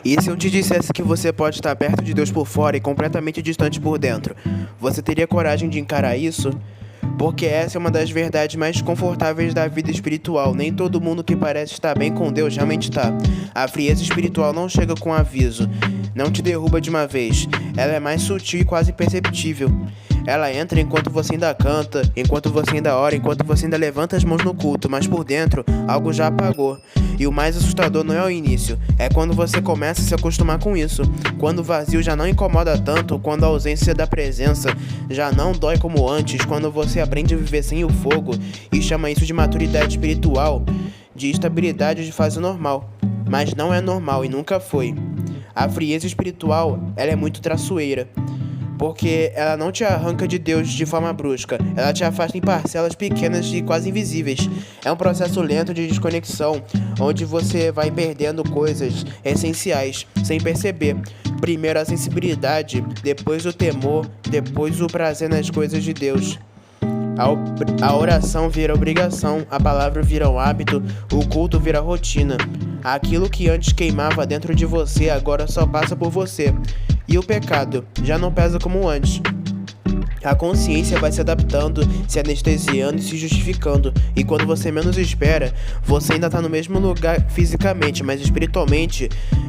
E se eu te dissesse que você pode estar perto de Deus por fora e completamente distante por dentro? Você teria coragem de encarar isso? Porque essa é uma das verdades mais confortáveis da vida espiritual. Nem todo mundo que parece estar bem com Deus realmente está. A frieza espiritual não chega com aviso, não te derruba de uma vez. Ela é mais sutil e quase imperceptível. Ela entra enquanto você ainda canta, enquanto você ainda ora, enquanto você ainda levanta as mãos no culto, mas por dentro algo já apagou. E o mais assustador não é o início, é quando você começa a se acostumar com isso. Quando o vazio já não incomoda tanto, quando a ausência da presença já não dói como antes, quando você aprende a viver sem o fogo e chama isso de maturidade espiritual, de estabilidade de fase normal. Mas não é normal e nunca foi. A frieza espiritual, ela é muito traiçoeira, porque ela não te arranca de Deus de forma brusca, ela te afasta em parcelas pequenas e quase invisíveis. É um processo lento de desconexão, onde você vai perdendo coisas essenciais, sem perceber. Primeiro a sensibilidade, depois o temor, depois o prazer nas coisas de Deus. A oração vira obrigação, a palavra vira um hábito, o culto vira rotina. Aquilo que antes queimava dentro de você agora só passa por você. E o pecado já não pesa como antes. A consciência vai se adaptando, se anestesiando e se justificando. E quando você menos espera, você ainda está no mesmo lugar fisicamente, mas espiritualmente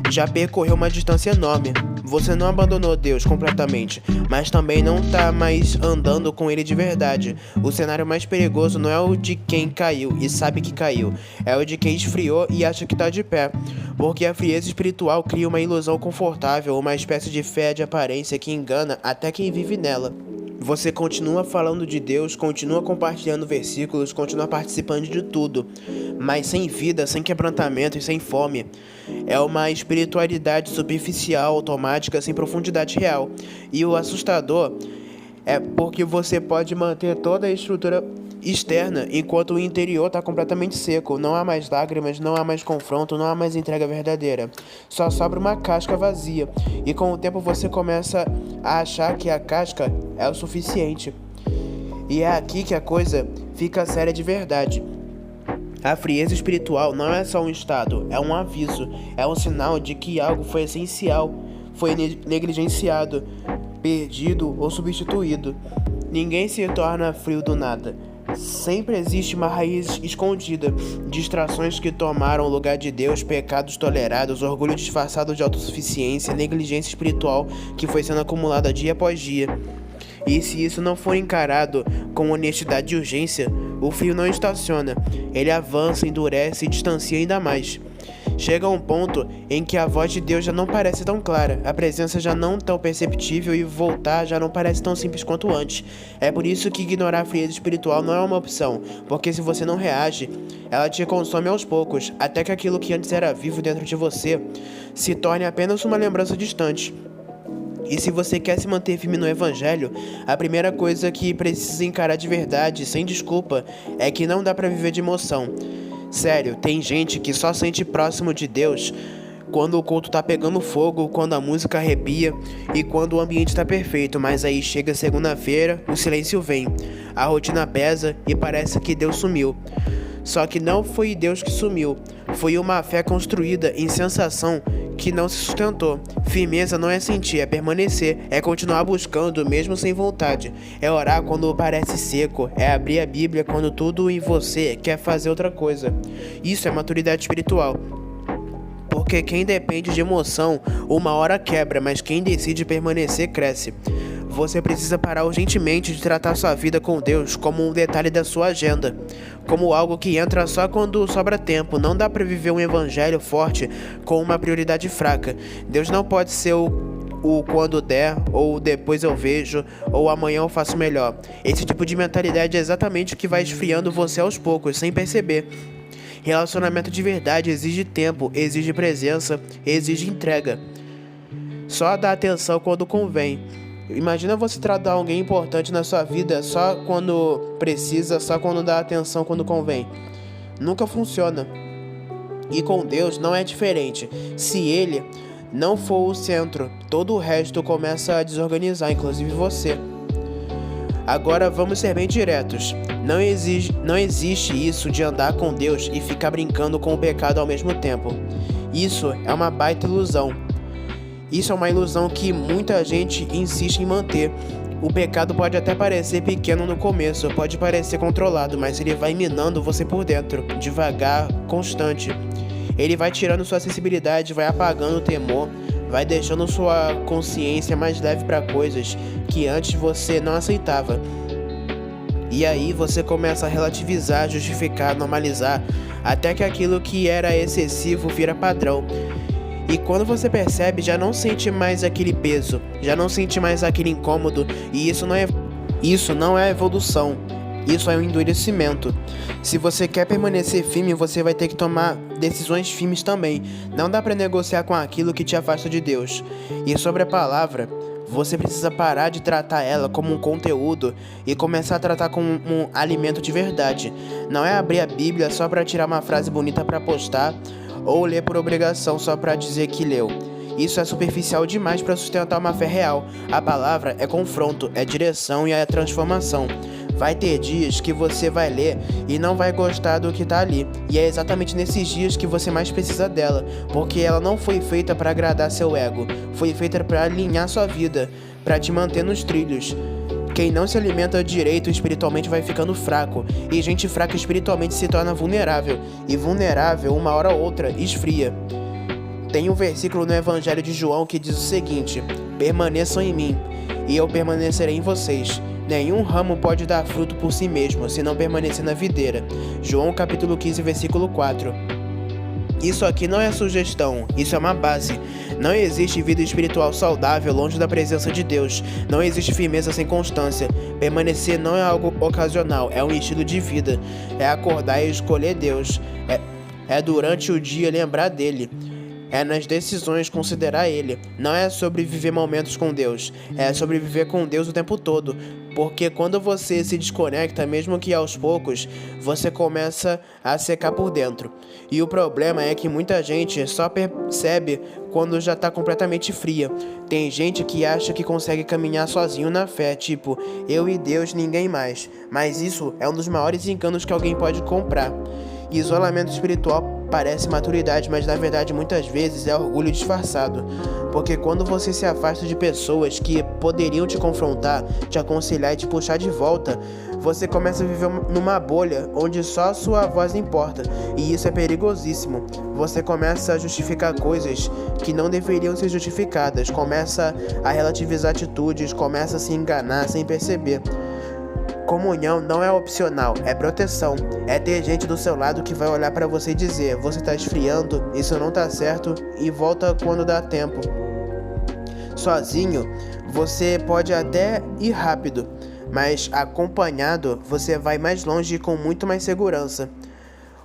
já percorreu uma distância enorme. Você não abandonou Deus completamente, mas também não está mais andando com Ele de verdade. O cenário mais perigoso não é o de quem caiu e sabe que caiu, é o de quem esfriou e acha que está de pé. Porque a frieza espiritual cria uma ilusão confortável, uma espécie de fé de aparência que engana até quem vive nela. Você continua falando de Deus, continua compartilhando versículos, continua participando de tudo, mas sem vida, sem quebrantamento e sem fome. É uma espiritualidade superficial, automática, sem profundidade real. E o assustador é porque você pode manter toda a estrutura externa enquanto o interior está completamente seco. Não há mais lágrimas, não há mais confronto, não há mais entrega verdadeira. Só sobra uma casca vazia. E com o tempo você começa a achar que a casca é o suficiente. E é aqui que a coisa fica séria de verdade. A frieza espiritual não é só um estado, é um aviso. É um sinal de que algo foi essencial, foi negligenciado, perdido ou substituído. Ninguém se torna frio do nada. Sempre existe uma raiz escondida, distrações que tomaram o lugar de Deus, pecados tolerados, orgulho disfarçado de autossuficiência, negligência espiritual que foi sendo acumulada dia após dia. E se isso não for encarado com honestidade e urgência, o fio não estaciona, ele avança, endurece e distancia ainda mais. Chega a um ponto em que a voz de Deus já não parece tão clara, a presença já não tão perceptível e voltar já não parece tão simples quanto antes. É por isso que ignorar a frieza espiritual não é uma opção, porque se você não reage, ela te consome aos poucos, até que aquilo que antes era vivo dentro de você se torne apenas uma lembrança distante. E se você quer se manter firme no Evangelho, a primeira coisa que precisa encarar de verdade, sem desculpa, é que não dá pra viver de emoção. Sério, tem gente que só sente próximo de Deus quando o culto tá pegando fogo, quando a música arrepia e quando o ambiente tá perfeito, mas aí chega segunda-feira, o silêncio vem, a rotina pesa e parece que Deus sumiu. Só que não foi Deus que sumiu, foi uma fé construída em sensação que não se sustentou. Firmeza não é sentir, é permanecer, é continuar buscando mesmo sem vontade. É orar quando parece seco, é abrir a Bíblia quando tudo em você quer fazer outra coisa. Isso é maturidade espiritual. Porque quem depende de emoção, uma hora quebra, mas quem decide permanecer cresce. Você precisa parar urgentemente de tratar sua vida com Deus como um detalhe da sua agenda, como algo que entra só quando sobra tempo. Não dá pra viver um evangelho forte com uma prioridade fraca. Deus não pode ser o quando der, ou depois eu vejo, ou amanhã eu faço melhor. Esse tipo de mentalidade é exatamente o que vai esfriando você aos poucos, sem perceber. Relacionamento de verdade exige tempo, exige presença, exige entrega. Só dá atenção quando convém. Imagina você tratar alguém importante na sua vida só quando precisa, só quando dá atenção quando convém. Nunca funciona. E com Deus não é diferente. Se Ele não for o centro, todo o resto começa a desorganizar, inclusive você. Agora vamos ser bem diretos. Não existe isso de andar com Deus e ficar brincando com o pecado ao mesmo tempo. Isso é uma baita ilusão. Isso é uma ilusão que muita gente insiste em manter. O pecado pode até parecer pequeno no começo, pode parecer controlado, mas ele vai minando você por dentro, devagar, constante. Ele vai tirando sua sensibilidade, vai apagando o temor, vai deixando sua consciência mais leve para coisas que antes você não aceitava. E aí você começa a relativizar, justificar, normalizar, até que aquilo que era excessivo vira padrão. E quando você percebe, já não sente mais aquele peso, já não sente mais aquele incômodo, e isso não é evolução, isso é um endurecimento. Se você quer permanecer firme, você vai ter que tomar decisões firmes também. Não dá para negociar com aquilo que te afasta de Deus. E sobre a palavra, você precisa parar de tratar ela como um conteúdo e começar a tratar como um alimento de verdade. Não é abrir a Bíblia só para tirar uma frase bonita para postar, ou ler por obrigação só para dizer que leu. Isso é superficial demais para sustentar uma fé real. A palavra é confronto, é direção e é transformação. Vai ter dias que você vai ler e não vai gostar do que tá ali. E é exatamente nesses dias que você mais precisa dela, porque ela não foi feita para agradar seu ego, foi feita para alinhar sua vida, para te manter nos trilhos. Quem não se alimenta direito espiritualmente vai ficando fraco, e gente fraca espiritualmente se torna vulnerável, e vulnerável uma hora ou outra esfria. Tem um versículo no Evangelho de João que diz o seguinte: permaneçam em mim, e eu permanecerei em vocês. Nenhum ramo pode dar fruto por si mesmo, se não permanecer na videira. João capítulo 15, versículo 4. Isso aqui não é sugestão, isso é uma base. Não existe vida espiritual saudável longe da presença de Deus. Não existe firmeza sem constância. Permanecer não é algo ocasional, é um estilo de vida. É acordar e escolher Deus. É durante o dia lembrar dele. É nas decisões considerar Ele. Não é sobre viver momentos com Deus. É sobre viver com Deus o tempo todo. Porque quando você se desconecta, mesmo que aos poucos, você começa a secar por dentro. E o problema é que muita gente só percebe quando já está completamente fria. Tem gente que acha que consegue caminhar sozinho na fé, tipo, eu e Deus, ninguém mais. Mas isso é um dos maiores enganos que alguém pode comprar. Isolamento espiritual parece maturidade, mas na verdade muitas vezes é orgulho disfarçado. Porque quando você se afasta de pessoas que poderiam te confrontar, te aconselhar e te puxar de volta, você começa a viver numa bolha onde só a sua voz importa, e isso é perigosíssimo. Você começa a justificar coisas que não deveriam ser justificadas, começa a relativizar atitudes, começa a se enganar sem perceber. Comunhão não é opcional, é proteção. É ter gente do seu lado que vai olhar pra você e dizer: você tá esfriando, isso não tá certo, e volta quando dá tempo. Sozinho, você pode até ir rápido, mas acompanhado, você vai mais longe e com muito mais segurança.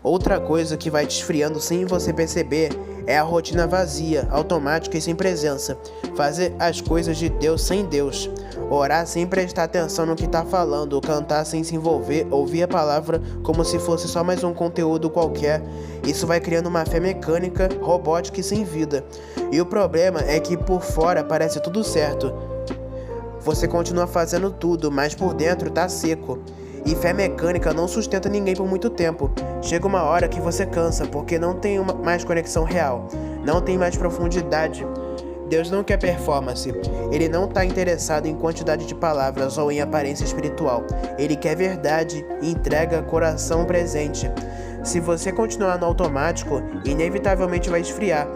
Outra coisa que vai te esfriando sem você perceber é a rotina vazia, automática e sem presença. Fazer as coisas de Deus sem Deus. Orar sem prestar atenção no que está falando, cantar sem se envolver, ouvir a palavra como se fosse só mais um conteúdo qualquer. Isso vai criando uma fé mecânica, robótica e sem vida. E o problema é que por fora parece tudo certo. Você continua fazendo tudo, mas por dentro tá seco. E fé mecânica não sustenta ninguém por muito tempo. Chega uma hora que você cansa, porque não tem mais conexão real, não tem mais profundidade. Deus não quer performance. Ele não está interessado em quantidade de palavras ou em aparência espiritual. Ele quer verdade, entrega, coração presente. Se você continuar no automático, inevitavelmente vai esfriar.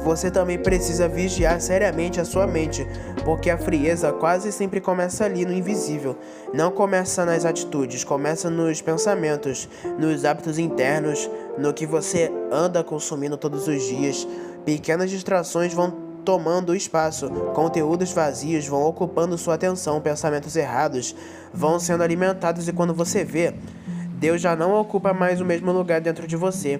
Você também precisa vigiar seriamente a sua mente, porque a frieza quase sempre começa ali no invisível. Não começa nas atitudes, começa nos pensamentos, nos hábitos internos, no que você anda consumindo todos os dias. Pequenas distrações vão tomando espaço, conteúdos vazios vão ocupando sua atenção, pensamentos errados vão sendo alimentados, e quando você vê, Deus já não ocupa mais o mesmo lugar dentro de você.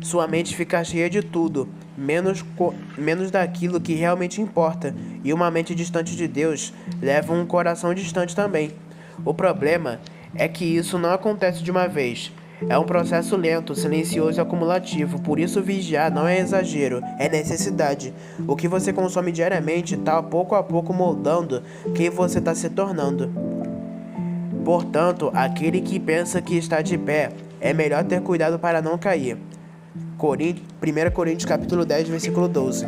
Sua mente fica cheia de tudo, menos daquilo que realmente importa, e uma mente distante de Deus leva um coração distante também. O problema é que isso não acontece de uma vez. É um processo lento, silencioso e acumulativo, por isso vigiar não é exagero, é necessidade. O que você consome diariamente está pouco a pouco moldando quem você está se tornando. Portanto, aquele que pensa que está de pé, é melhor ter cuidado para não cair. 1 Coríntios capítulo 10, versículo 12.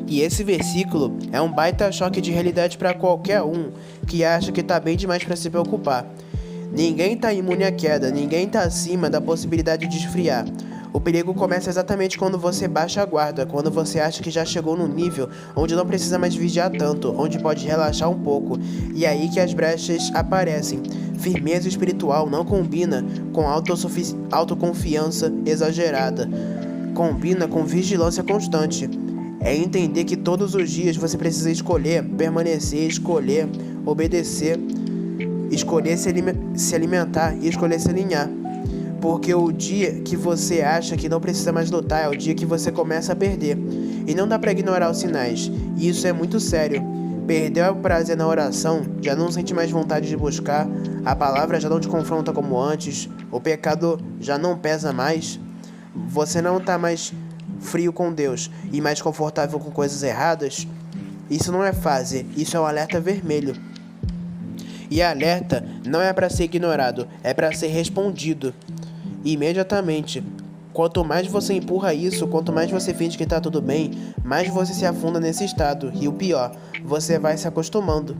E esse versículo é um baita choque de realidade para qualquer um que acha que tá bem demais para se preocupar. Ninguém tá imune à queda, ninguém tá acima da possibilidade de esfriar. O perigo começa exatamente quando você baixa a guarda, quando você acha que já chegou num nível onde não precisa mais vigiar tanto, onde pode relaxar um pouco. E é aí que as brechas aparecem. Firmeza espiritual não combina com autoconfiança exagerada. Combina com vigilância constante. É entender que todos os dias você precisa escolher permanecer, escolher obedecer, escolher se alimentar e escolher se alinhar. Porque o dia que você acha que não precisa mais lutar é o dia que você começa a perder. E não dá pra ignorar os sinais. E isso é muito sério. Perdeu o prazer na oração, já não sente mais vontade de buscar, a palavra já não te confronta como antes, o pecado já não pesa mais, você não tá mais frio com Deus e mais confortável com coisas erradas. Isso não é fase, isso é um alerta vermelho. E alerta não é para ser ignorado, é para ser respondido imediatamente. Quanto mais você empurra isso, quanto mais você finge que tá tudo bem, mais você se afunda nesse estado. E o pior, você vai se acostumando.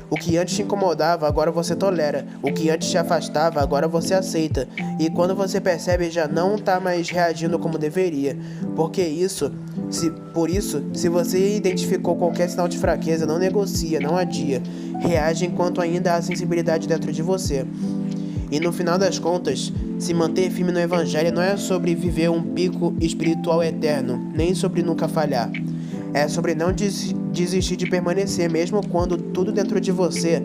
O que antes te incomodava, agora você tolera. O que antes te afastava, agora você aceita. E quando você percebe, já não tá mais reagindo como deveria. Por isso, se você identificou qualquer sinal de fraqueza, não negocia, não adia. Reage enquanto ainda há sensibilidade dentro de você. E no final das contas, se manter firme no Evangelho não é sobre viver um pico espiritual eterno, nem sobre nunca falhar. É sobre não desistir de permanecer, mesmo quando tudo dentro de você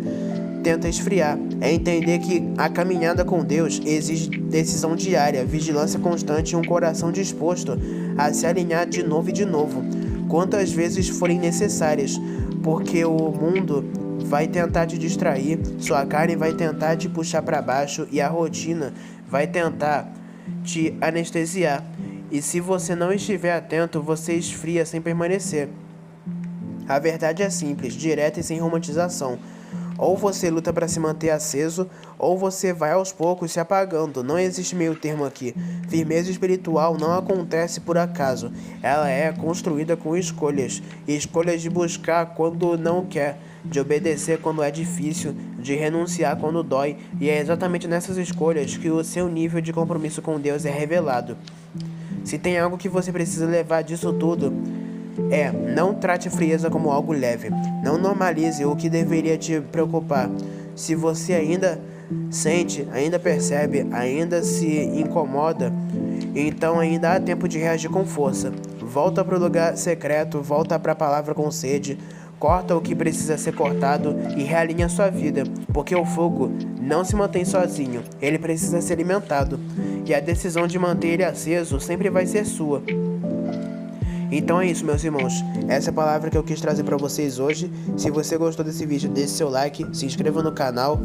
tenta esfriar. É entender que a caminhada com Deus exige decisão diária, vigilância constante e um coração disposto a se alinhar de novo e de novo, quantas vezes forem necessárias, porque o mundo vai tentar te distrair, sua carne vai tentar te puxar para baixo e a rotina vai tentar te anestesiar. E se você não estiver atento, você esfria sem permanecer. A verdade é simples, direta e sem romantização. Ou você luta para se manter aceso, ou você vai aos poucos se apagando. Não existe meio termo aqui. Firmeza espiritual não acontece por acaso. Ela é construída com escolhas. Escolhas de buscar quando não quer, de obedecer quando é difícil, de renunciar quando dói. E é exatamente nessas escolhas que o seu nível de compromisso com Deus é revelado. Se tem algo que você precisa levar disso tudo, não trate a frieza como algo leve. Não normalize o que deveria te preocupar. Se você ainda sente, ainda percebe, ainda se incomoda, então ainda há tempo de reagir com força. Volta para o lugar secreto, volta para a palavra com sede, corta o que precisa ser cortado e realinha sua vida, porque o fogo não se mantém sozinho, ele precisa ser alimentado, e a decisão de manter ele aceso sempre vai ser sua. Então é isso, meus irmãos, essa é a palavra que eu quis trazer para vocês hoje. Se você gostou desse vídeo, deixe seu like, se inscreva no canal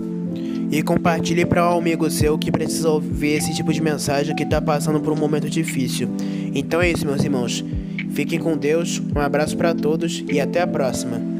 e compartilhe para um amigo seu que precisa ouvir esse tipo de mensagem, que está passando por um momento difícil. Então é isso, meus irmãos, fiquem com Deus, um abraço para todos e até a próxima.